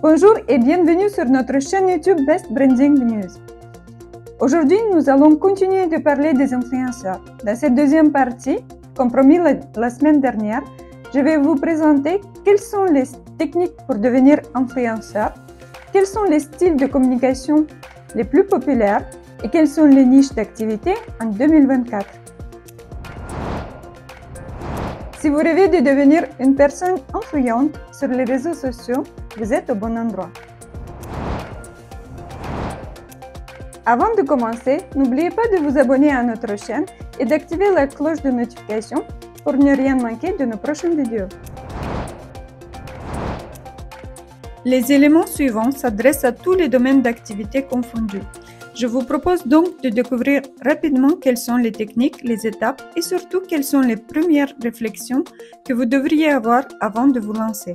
Bonjour et bienvenue sur notre chaîne YouTube Best Branding News. Aujourd'hui, nous allons continuer de parler des influenceurs. Dans cette deuxième partie, comme promis la semaine dernière, je vais vous présenter quelles sont les techniques pour devenir influenceur, quels sont les styles de communication les plus populaires et quelles sont les niches d'activité en 2024. Si vous rêvez de devenir une personne influente sur les réseaux sociaux, vous êtes au bon endroit. Avant de commencer, n'oubliez pas de vous abonner à notre chaîne et d'activer la cloche de notification pour ne rien manquer de nos prochaines vidéos. Les éléments suivants s'adressent à tous les domaines d'activité confondus. Je vous propose donc de découvrir rapidement quelles sont les techniques, les étapes et surtout quelles sont les premières réflexions que vous devriez avoir avant de vous lancer.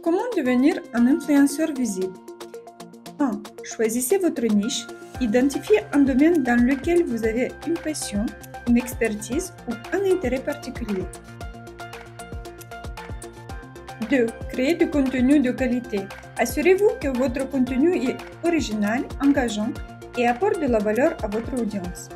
Comment devenir un influenceur visible? 1. Choisissez votre niche. Identifiez un domaine dans lequel vous avez une passion, une expertise ou un intérêt particulier. 2. Créez du contenu de qualité. Assurez-vous que votre contenu est original, engageant et apporte de la valeur à votre audience.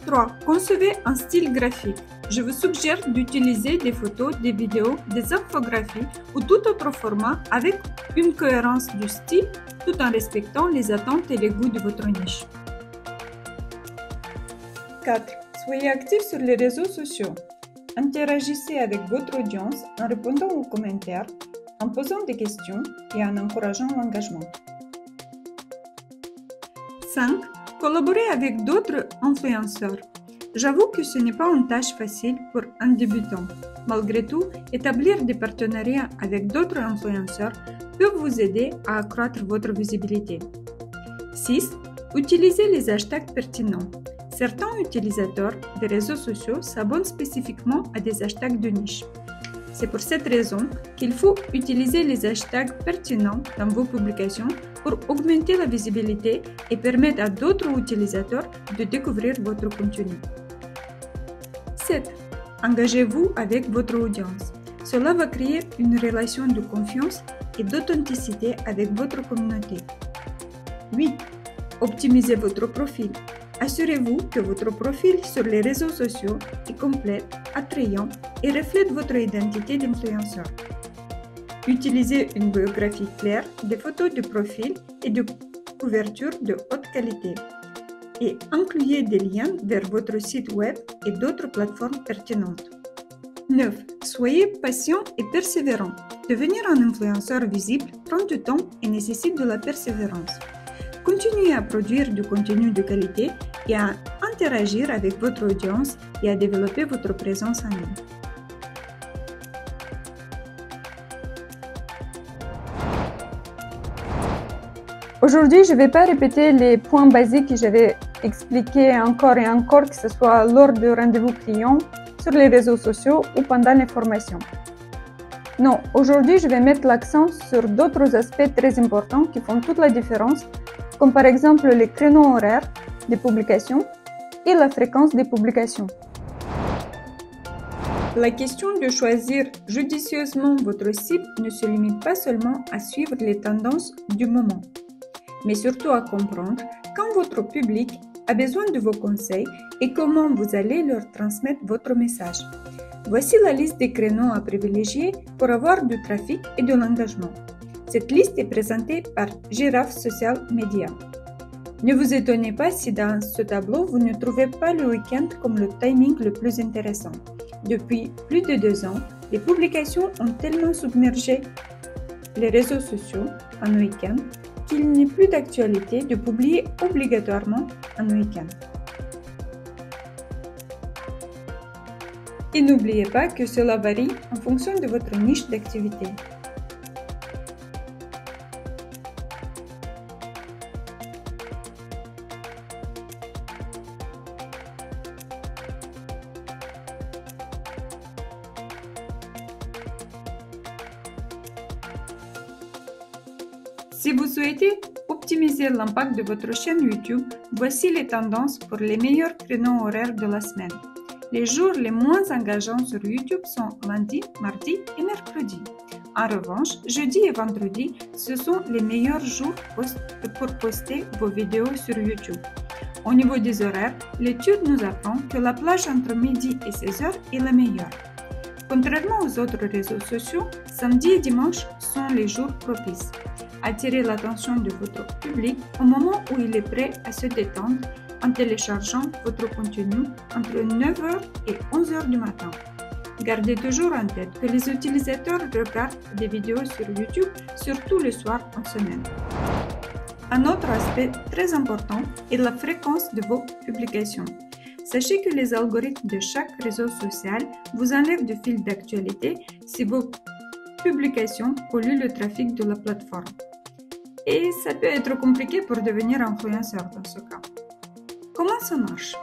3. Concevez un style graphique. Je vous suggère d'utiliser des photos, des vidéos, des infographies ou tout autre format avec une cohérence du style tout en respectant les attentes et les goûts de votre niche. 4. Soyez actif sur les réseaux sociaux. Interagissez avec votre audience en répondant aux commentaires, en posant des questions et en encourageant l'engagement. 5. Collaborez avec d'autres influenceurs. J'avoue que ce n'est pas une tâche facile pour un débutant. Malgré tout, établir des partenariats avec d'autres influenceurs peut vous aider à accroître votre visibilité. 6. Utilisez les hashtags pertinents. Certains utilisateurs des réseaux sociaux s'abonnent spécifiquement à des hashtags de niche. C'est pour cette raison qu'il faut utiliser les hashtags pertinents dans vos publications pour augmenter la visibilité et permettre à d'autres utilisateurs de découvrir votre contenu. 7. Engagez-vous avec votre audience. Cela va créer une relation de confiance et d'authenticité avec votre communauté. 8. Optimisez votre profil. Assurez-vous que votre profil sur les réseaux sociaux est complet, attrayant et reflète votre identité d'influenceur. Utilisez une biographie claire, des photos de profil et de couverture de haute qualité. Et incluez des liens vers votre site web et d'autres plateformes pertinentes. 9. Soyez patient et persévérant. Devenir un influenceur visible prend du temps et nécessite de la persévérance. Continuez à produire du contenu de qualité et à interagir avec votre audience et à développer votre présence en ligne. Aujourd'hui, je ne vais pas répéter les points basiques que j'avais expliqués encore et encore, que ce soit lors de rendez-vous clients, sur les réseaux sociaux ou pendant les formations. Non, aujourd'hui, je vais mettre l'accent sur d'autres aspects très importants qui font toute la différence, comme par exemple les créneaux horaires des publications et la fréquence des publications. La question de choisir judicieusement votre cible ne se limite pas seulement à suivre les tendances du moment, mais surtout à comprendre quand votre public a besoin de vos conseils et comment vous allez leur transmettre votre message. Voici la liste des créneaux à privilégier pour avoir du trafic et de l'engagement. Cette liste est présentée par Girafe Social Media. Ne vous étonnez pas si dans ce tableau vous ne trouvez pas le week-end comme le timing le plus intéressant. Depuis plus de 2 ans, les publications ont tellement submergé les réseaux sociaux en week-end qu'il n'est plus d'actualité de publier obligatoirement en week-end. Et n'oubliez pas que cela varie en fonction de votre niche d'activité. Si vous souhaitez optimiser l'impact de votre chaîne YouTube, voici les tendances pour les meilleurs créneaux horaires de la semaine. Les jours les moins engageants sur YouTube sont lundi, mardi et mercredi. En revanche, jeudi et vendredi, ce sont les meilleurs jours pour poster vos vidéos sur YouTube. Au niveau des horaires, l'étude nous apprend que la plage entre midi et 16h est la meilleure. Contrairement aux autres réseaux sociaux, samedi et dimanche sont les jours propices. Attirez l'attention de votre public au moment où il est prêt à se détendre en téléchargeant votre contenu entre 9h et 11h du matin. Gardez toujours en tête que les utilisateurs regardent des vidéos sur YouTube surtout le soir en semaine. Un autre aspect très important est la fréquence de vos publications. Sachez que les algorithmes de chaque réseau social vous enlèvent du fil d'actualité si vos publications polluent le trafic de la plateforme. Et ça peut être compliqué pour devenir influenceur dans ce cas. Comment ça marche?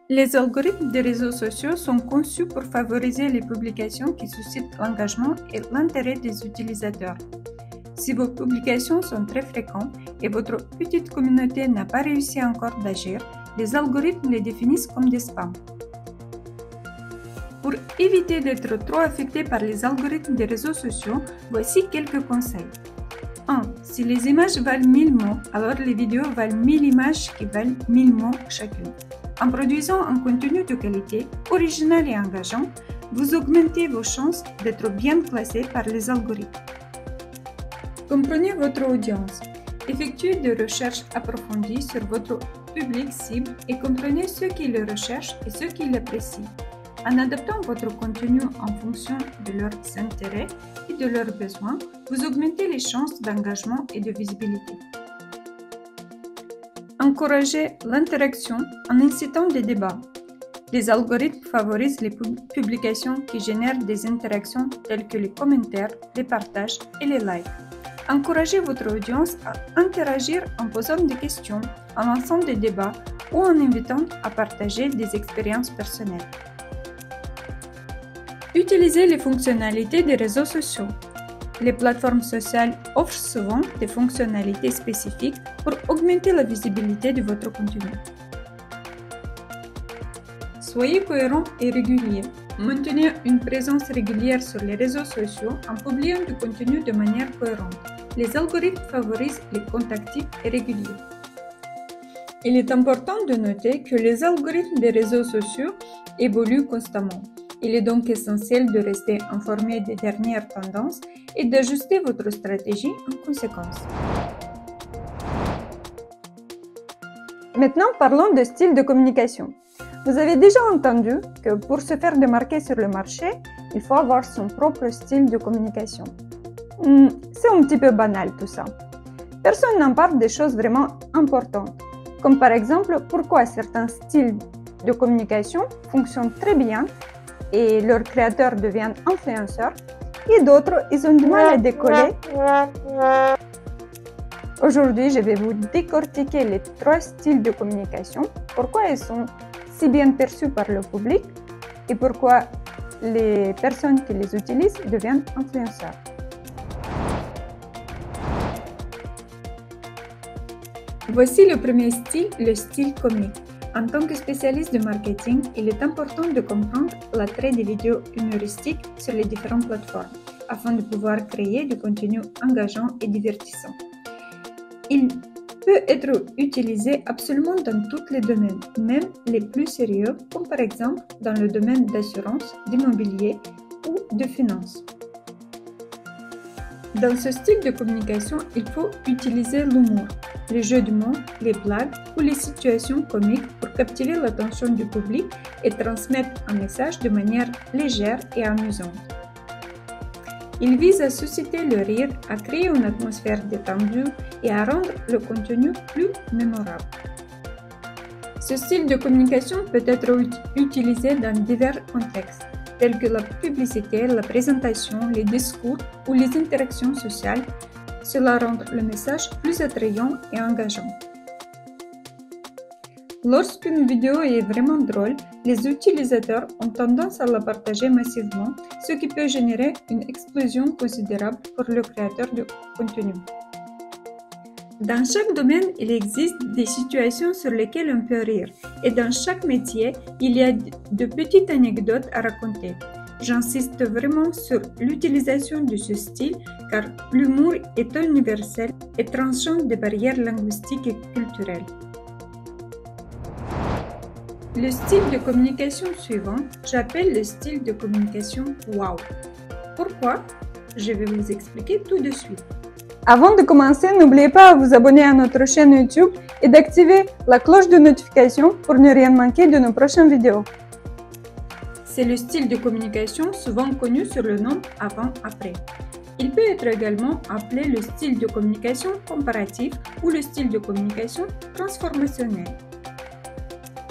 Les algorithmes des réseaux sociaux sont conçus pour favoriser les publications qui suscitent l'engagement et l'intérêt des utilisateurs. Si vos publications sont très fréquentes et votre petite communauté n'a pas réussi encore d'agir, les algorithmes les définissent comme des spams. Pour éviter d'être trop affecté par les algorithmes des réseaux sociaux, voici quelques conseils. 1. Si les images valent 1000 mots, alors les vidéos valent 1000 images qui valent 1000 mots chacune. En produisant un contenu de qualité, original et engageant, vous augmentez vos chances d'être bien classé par les algorithmes. Comprenez votre audience. Effectuez des recherches approfondies sur votre public cible et comprenez ceux qui le recherchent et ceux qui l'apprécient. En adaptant votre contenu en fonction de leurs intérêts et de leurs besoins, vous augmentez les chances d'engagement et de visibilité. Encouragez l'interaction en incitant des débats. Les algorithmes favorisent les publications qui génèrent des interactions telles que les commentaires, les partages et les likes. Encouragez votre audience à interagir en posant des questions, en lançant des débats ou en invitant à partager des expériences personnelles. Utilisez les fonctionnalités des réseaux sociaux. Les plateformes sociales offrent souvent des fonctionnalités spécifiques pour augmenter la visibilité de votre contenu. Soyez cohérent et régulier. Maintenez une présence régulière sur les réseaux sociaux en publiant du contenu de manière cohérente. Les algorithmes favorisent les comptes actifs et réguliers. Il est important de noter que les algorithmes des réseaux sociaux évoluent constamment. Il est donc essentiel de rester informé des dernières tendances et d'ajuster votre stratégie en conséquence. Maintenant, parlons de style de communication. Vous avez déjà entendu que pour se faire démarquer sur le marché, il faut avoir son propre style de communication. C'est un petit peu banal tout ça. Personne n'en parle des choses vraiment importantes, comme par exemple pourquoi certains styles de communication fonctionnent très bien et leurs créateurs deviennent influenceurs, et d'autres, ils ont du mal à décoller. Aujourd'hui, je vais vous décortiquer les 3 styles de communication, pourquoi ils sont si bien perçus par le public et pourquoi les personnes qui les utilisent deviennent influenceurs. Voici le premier style, le style comique. En tant que spécialiste de marketing, il est important de comprendre l'attrait des vidéos humoristiques sur les différentes plateformes afin de pouvoir créer du contenu engageant et divertissant. Il peut être utilisé absolument dans tous les domaines, même les plus sérieux, comme par exemple dans le domaine d'assurance, d'immobilier ou de finance. Dans ce style de communication, il faut utiliser l'humour, les jeux de mots, les blagues ou les situations comiques pour captiver l'attention du public et transmettre un message de manière légère et amusante. Il vise à susciter le rire, à créer une atmosphère détendue et à rendre le contenu plus mémorable. Ce style de communication peut être utilisé dans divers contextes, tels que la publicité, la présentation, les discours ou les interactions sociales. Cela rend le message plus attrayant et engageant. Lorsqu'une vidéo est vraiment drôle, les utilisateurs ont tendance à la partager massivement, ce qui peut générer une explosion considérable pour le créateur de contenu. Dans chaque domaine, il existe des situations sur lesquelles on peut rire, et dans chaque métier, il y a de petites anecdotes à raconter. J'insiste vraiment sur l'utilisation de ce style car l'humour est universel et transcende des barrières linguistiques et culturelles. Le style de communication suivant, j'appelle le style de communication wow. Pourquoi? Je vais vous expliquer tout de suite. Avant de commencer, n'oubliez pas de vous abonner à notre chaîne YouTube et d'activer la cloche de notification pour ne rien manquer de nos prochaines vidéos. C'est le style de communication souvent connu sur le nom avant-après. Il peut être également appelé le style de communication comparatif ou le style de communication transformationnel.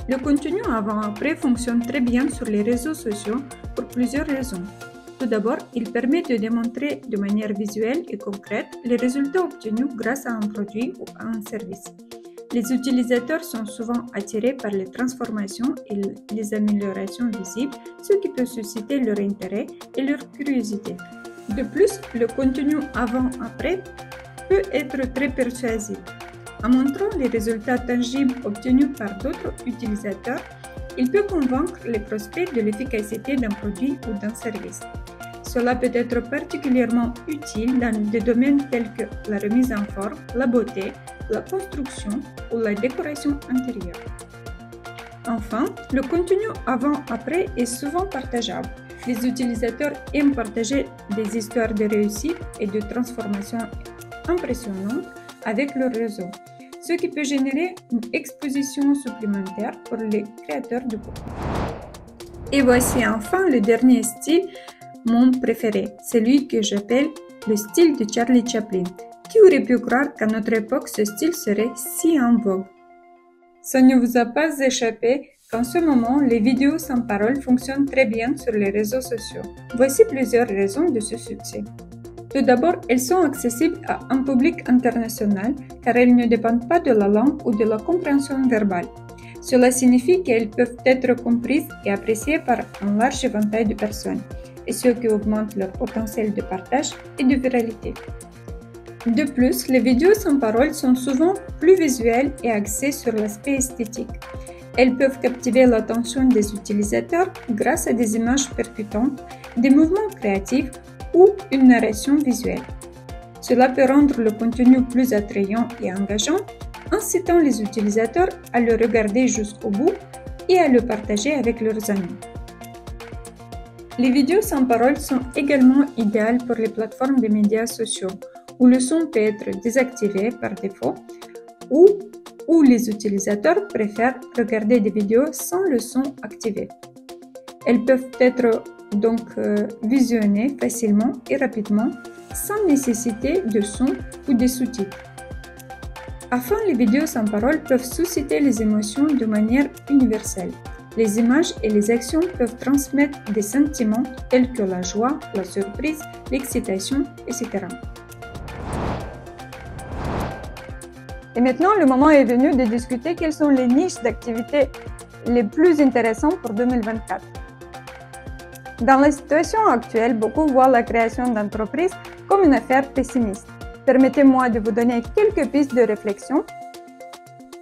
Le contenu avant-après fonctionne très bien sur les réseaux sociaux pour plusieurs raisons. Tout d'abord, il permet de démontrer de manière visuelle et concrète les résultats obtenus grâce à un produit ou à un service. Les utilisateurs sont souvent attirés par les transformations et les améliorations visibles, ce qui peut susciter leur intérêt et leur curiosité. De plus, le contenu avant-après peut être très persuasif. En montrant les résultats tangibles obtenus par d'autres utilisateurs, il peut convaincre les prospects de l'efficacité d'un produit ou d'un service. Cela peut être particulièrement utile dans des domaines tels que la remise en forme, la beauté, la construction ou la décoration intérieure. Enfin, le contenu avant-après est souvent partageable. Les utilisateurs aiment partager des histoires de réussite et de transformation impressionnantes avec leur réseau, ce qui peut générer une exposition supplémentaire pour les créateurs de contenu. Et voici enfin le dernier style, mon préféré, celui que j'appelle le style de Charlie Chaplin. Qui aurait pu croire qu'à notre époque ce style serait si en vogue? Ça ne vous a pas échappé qu'en ce moment, les vidéos sans parole fonctionnent très bien sur les réseaux sociaux. Voici plusieurs raisons de ce succès. Tout d'abord, elles sont accessibles à un public international car elles ne dépendent pas de la langue ou de la compréhension verbale. Cela signifie qu'elles peuvent être comprises et appréciées par un large éventail de personnes, et ce qui augmente leur potentiel de partage et de viralité. De plus, les vidéos sans parole sont souvent plus visuelles et axées sur l'aspect esthétique. Elles peuvent captiver l'attention des utilisateurs grâce à des images percutantes, des mouvements créatifs ou une narration visuelle. Cela peut rendre le contenu plus attrayant et engageant, incitant les utilisateurs à le regarder jusqu'au bout et à le partager avec leurs amis. Les vidéos sans parole sont également idéales pour les plateformes de médias sociaux, où le son peut être désactivé par défaut ou où les utilisateurs préfèrent regarder des vidéos sans le son activé. Elles peuvent être donc visionnées facilement et rapidement sans nécessité de son ou de sous-titres. Enfin, les vidéos sans parole peuvent susciter les émotions de manière universelle. Les images et les actions peuvent transmettre des sentiments tels que la joie, la surprise, l'excitation, etc. Et maintenant, le moment est venu de discuter quelles sont les niches d'activités les plus intéressantes pour 2024. Dans la situation actuelle, beaucoup voient la création d'entreprises comme une affaire pessimiste. Permettez-moi de vous donner quelques pistes de réflexion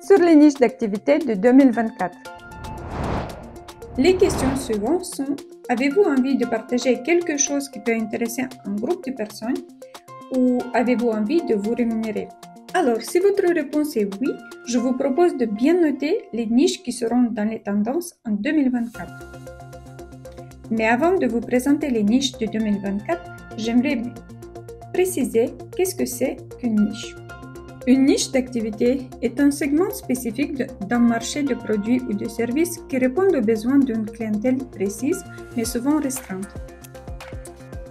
sur les niches d'activités de 2024. Les questions suivantes sont: avez-vous envie de partager quelque chose qui peut intéresser un groupe de personnes ou avez-vous envie de vous rémunérer? Alors, si votre réponse est oui, je vous propose de bien noter les niches qui seront dans les tendances en 2024. Mais avant de vous présenter les niches de 2024, j'aimerais préciser qu'est-ce que c'est qu'une niche. Une niche d'activité est un segment spécifique d'un marché de produits ou de services qui répond aux besoins d'une clientèle précise, mais souvent restreinte.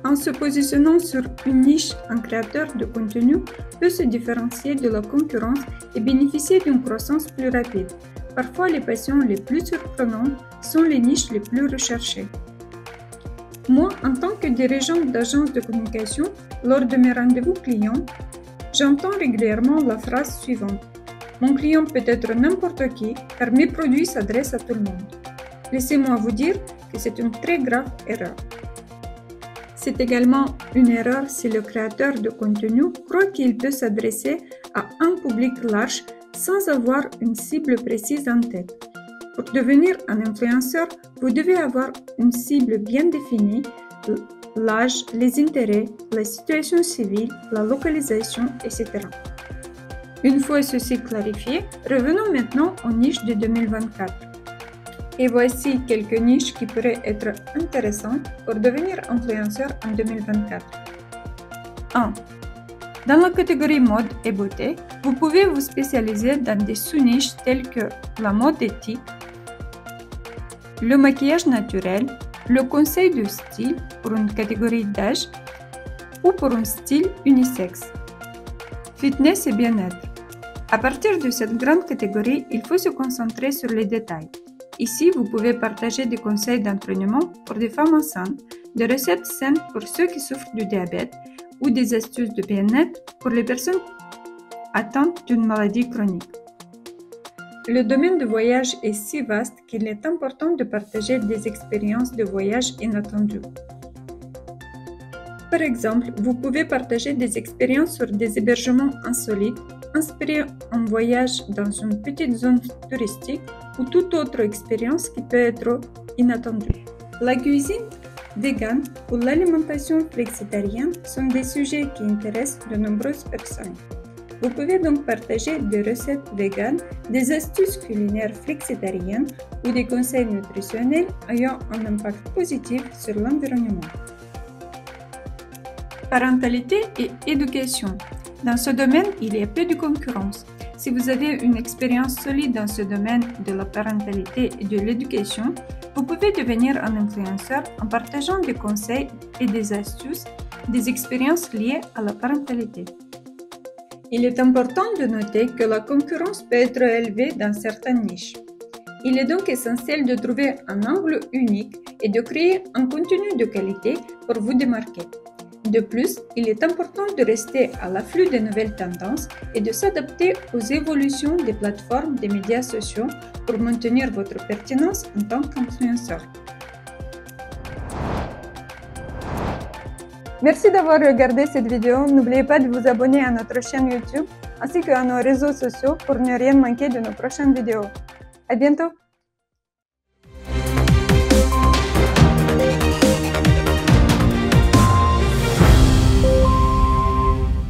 En se positionnant sur une niche, un créateur de contenu peut se différencier de la concurrence et bénéficier d'une croissance plus rapide. Parfois, les passions les plus surprenantes sont les niches les plus recherchées. Moi, en tant que dirigeante d'agence de communication, lors de mes rendez-vous clients, j'entends régulièrement la phrase suivante: « Mon client peut être n'importe qui, car mes produits s'adressent à tout le monde. » Laissez-moi vous dire que c'est une très grave erreur. C'est également une erreur si le créateur de contenu croit qu'il peut s'adresser à un public large sans avoir une cible précise en tête. Pour devenir un influenceur, vous devez avoir une cible bien définie, l'âge, les intérêts, la situation civile, la localisation, etc. Une fois ceci clarifié, revenons maintenant aux niches de 2024. Et voici quelques niches qui pourraient être intéressantes pour devenir influenceur en 2024. 1. Dans la catégorie mode et beauté, vous pouvez vous spécialiser dans des sous-niches telles que la mode éthique, le maquillage naturel, le conseil de style pour une catégorie d'âge ou pour un style unisexe, fitness et bien-être. À partir de cette grande catégorie, il faut se concentrer sur les détails. Ici, vous pouvez partager des conseils d'entraînement pour des femmes enceintes, des recettes saines pour ceux qui souffrent du diabète ou des astuces de bien-être pour les personnes atteintes d'une maladie chronique. Le domaine de voyage est si vaste qu'il est important de partager des expériences de voyage inattendues. Par exemple, vous pouvez partager des expériences sur des hébergements insolites, inspirer un voyage dans une petite zone touristique ou toute autre expérience qui peut être inattendue. La cuisine végane ou l'alimentation flexitarienne sont des sujets qui intéressent de nombreuses personnes. Vous pouvez donc partager des recettes véganes, des astuces culinaires flexitariennes ou des conseils nutritionnels ayant un impact positif sur l'environnement. Parentalité et éducation. Dans ce domaine, il y a peu de concurrence. Si vous avez une expérience solide dans ce domaine de la parentalité et de l'éducation, vous pouvez devenir un influenceur en partageant des conseils et des astuces, des expériences liées à la parentalité. Il est important de noter que la concurrence peut être élevée dans certaines niches. Il est donc essentiel de trouver un angle unique et de créer un contenu de qualité pour vous démarquer. De plus, il est important de rester à l'afflux des nouvelles tendances et de s'adapter aux évolutions des plateformes des médias sociaux pour maintenir votre pertinence en tant qu'influenceur. Merci d'avoir regardé cette vidéo. N'oubliez pas de vous abonner à notre chaîne YouTube ainsi qu'à nos réseaux sociaux pour ne rien manquer de nos prochaines vidéos. À bientôt!